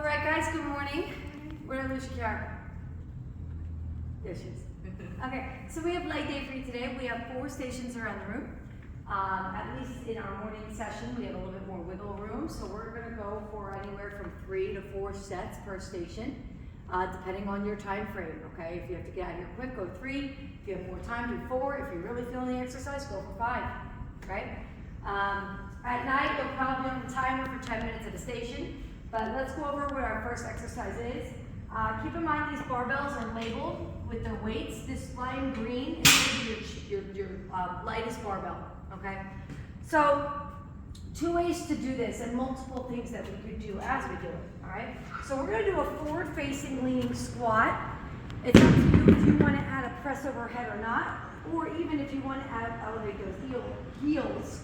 All right, guys, good morning. Where did I lose you, Kara? There she is. Okay, so we have leg day for you today. We have 4 stations around the room. At least in our morning session, we have a little bit more wiggle room. So we're gonna go for anywhere from 3 to 4 sets per station, depending on your time frame, okay? If you have to get out here quick, go 3. If you have more time, do 4. If you're really feeling the exercise, go for 5, right? At night, you'll probably be on the timer for 10 minutes at a station, but let's go over what our first exercise is. Keep in mind these barbells are labeled with their weights. This lime green is your lightest barbell, okay? So 2 ways to do this and multiple things that we could do as we do it, all right? So we're gonna do a forward-facing leaning squat. It's up to you if you wanna add a press overhead or not, or even if you wanna elevate those heels,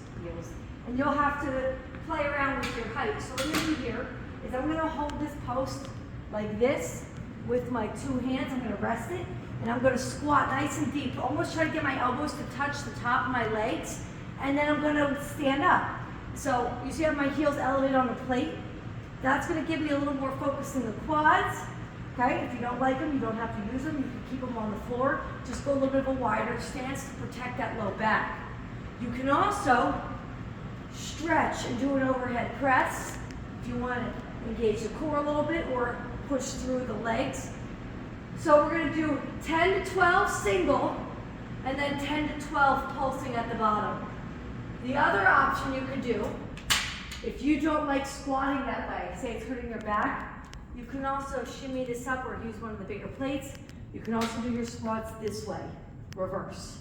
and you'll have to play around with your height. So what I'm gonna do here is I'm gonna hold this post like this with my 2 hands. I'm gonna rest it, and I'm gonna squat nice and deep, almost try to get my elbows to touch the top of my legs, and then I'm gonna stand up. So you see how my heels elevated on the plate? That's gonna give me a little more focus in the quads, okay? If you don't like them, you don't have to use them. You can keep them on the floor. Just go a little bit of a wider stance to protect that low back. You can also stretch and do an overhead press if you want to engage the core a little bit or push through the legs. So we're going to do 10 to 12 single and then 10 to 12 pulsing at the bottom. The other option you could do, if you don't like squatting that way, say it's hurting your back, you can also shimmy this up or use one of the bigger plates. You can also do your squats this way, reverse.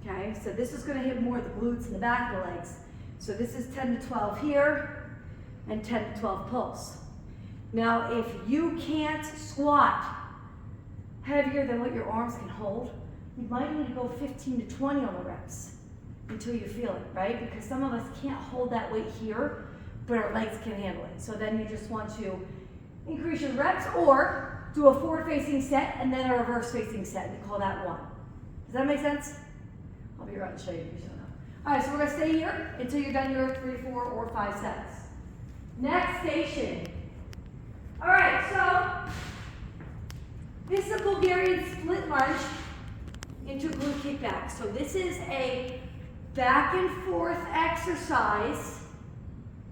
Okay, so this is going to hit more of the glutes and the back of the legs. So this is 10 to 12 here and 10 to 12 pulse. Now, if you can't squat heavier than what your arms can hold, you might need to go 15 to 20 on the reps until you feel it, right? Because some of us can't hold that weight here, but our legs can handle it. So then you just want to increase your reps or do a forward-facing set and then a reverse-facing set. We call that 1. Does that make sense? I'll be right and show you if you don't know. All right, so we're gonna stay here until you're done your 3, 4, or 5 sets. Next station. All right, so this is a Bulgarian split lunge into glute kickback. So this is a back and forth exercise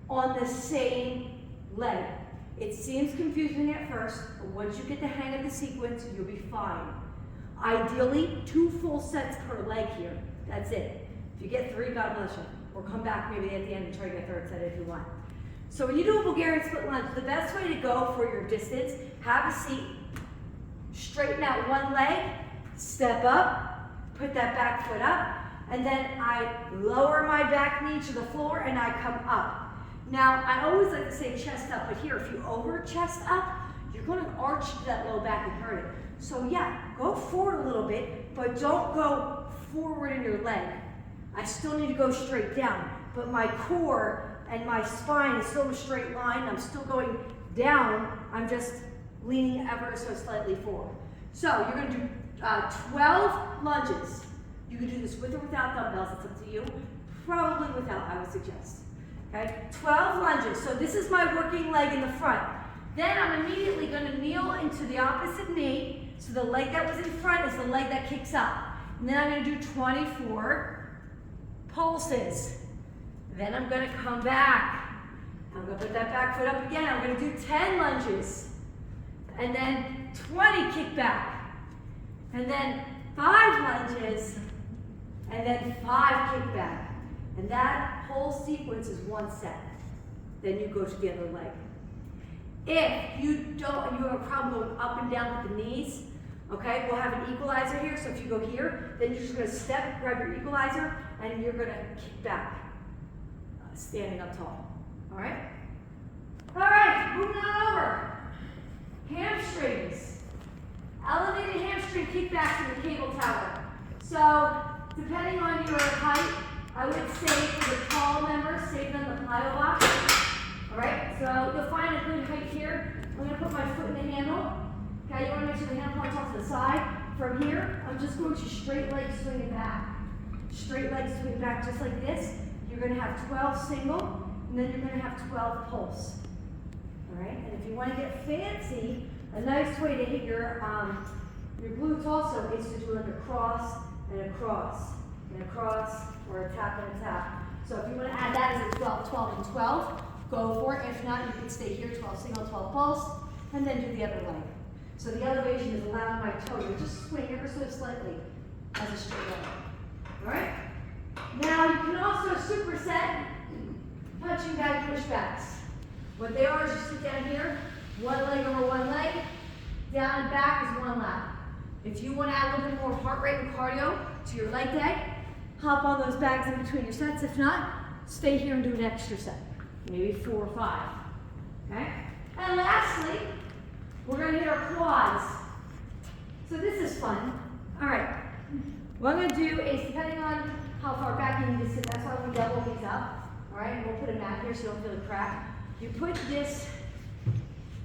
on the same leg. It seems confusing at first, but once you get the hang of the sequence, you'll be fine. Ideally, 2 full sets per leg here. That's it. If you get 3, God bless you. Or come back maybe at the end and try to get a 3rd set if you want. So when you do a Bulgarian split lunge, the best way to go for your distance, have a seat, straighten out one leg, step up, put that back foot up, and then I lower my back knee to the floor and I come up. Now, I always like to say chest up, but here, if you over chest up, you're gonna arch that low back and hurt it. So yeah, go forward a little bit, but don't go forward in your leg. I still need to go straight down, but my core and my spine is still a straight line. I'm still going down. I'm just leaning ever so slightly forward. So you're gonna do 12 lunges. You can do this with or without dumbbells, it's up to you. Probably without, I would suggest. Okay, 12 lunges. So this is my working leg in the front. Then I'm immediately gonna kneel into the opposite knee. So the leg that was in front is the leg that kicks up. And then I'm gonna do 24 pulses. Then I'm gonna come back. I'm gonna put that back foot up again. I'm gonna do 10 lunges. And then 20 kick back. And then 5 lunges. And then 5 kick back. And that whole sequence is 1 set. Then you go to the other leg. If you have a problem going up and down with the knees, okay, we'll have an equalizer here. So if you go here, then you're just gonna step, grab your equalizer, and you're gonna kick back, standing up tall, all right? All right, moving on over. Hamstrings. Elevated hamstring kickbacks in the cable tower. So depending on your height, I would say for the tall members, save them the plyo box. All right, so you'll find a good height here. I'm gonna put my foot in the handle. Okay, you wanna make sure the handle points off to the side. From here, I'm just going to straight leg swing back. Straight leg swing back just like this. You're gonna have 12 single, and then you're gonna have 12 pulse. all right? And if you want to get fancy, a nice way to hit your glutes also is to do like a cross and a cross and a cross, or a tap and a tap. So if you want to add that as a 12, 12, and 12, go for it. If not, you can stay here, 12 single, 12 pulse, and then do the other leg. So the elevation is allowing my toe to just swing ever so slightly as a straight leg. All right? Now you can also superset punching bag pushbacks. What they are is you sit down here, one leg over one leg, down and back is one lap. If you want to add a little bit more heart rate and cardio to your leg day, hop on those bags in between your sets. If not, stay here and do an extra set, maybe 4 or 5. Okay? And lastly, we're going to hit our quads. So this is fun. All right. What I'm going to do is, depending on how far back you need to sit, that's why we double these up. All right? And we'll put a mat here so you don't feel the crack. You put this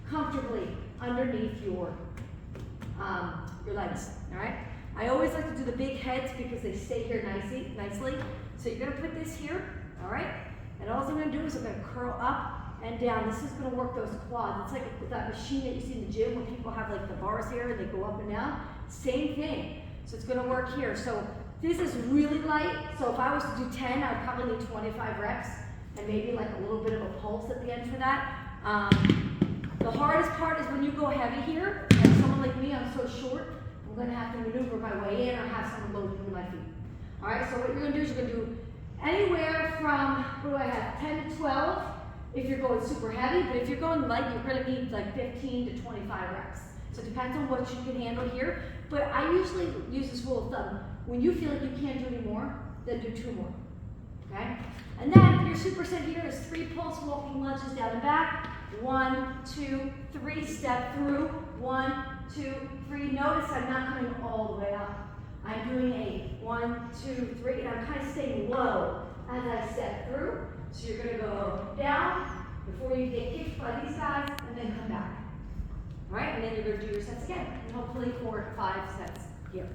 comfortably underneath your legs. All right? I always like to do the big heads because they stay here nicely. So you're going to put this here. All right? And all I'm going to do is I'm going to curl up and down. This is going to work those quads. It's like that machine that you see in the gym where people have like the bars here and they go up and down. Same thing. So it's going to work here. So this is really light. So if I was to do 10, I would probably need 25 reps and maybe like a little bit of a pulse at the end for that. The hardest part is when you go heavy here, and someone like me, I'm so short, I'm going to have to maneuver my way in or have someone load into my feet. All right, so what you're going to do is you're going to do anywhere from, what do I have, 10 to 12 if you're going super heavy, but if you're going light, you're going to need like 15 to 25 reps. So it depends on what you can handle here, but I usually use this rule of thumb. When you feel like you can't do any more, then do 2 more, okay? And then your superset here is 3 pulse walking lunges down and back. 1, 2, 3, step through. 1, 2, 3. Notice I'm not coming all the way up. I'm doing a 1, 2, 3, and I'm kind of staying low as I step through. So you're going to go down before you get kicked by these guys, and then come back. All right, and then you're going to do your sets again, and hopefully 4 to 5 sets here.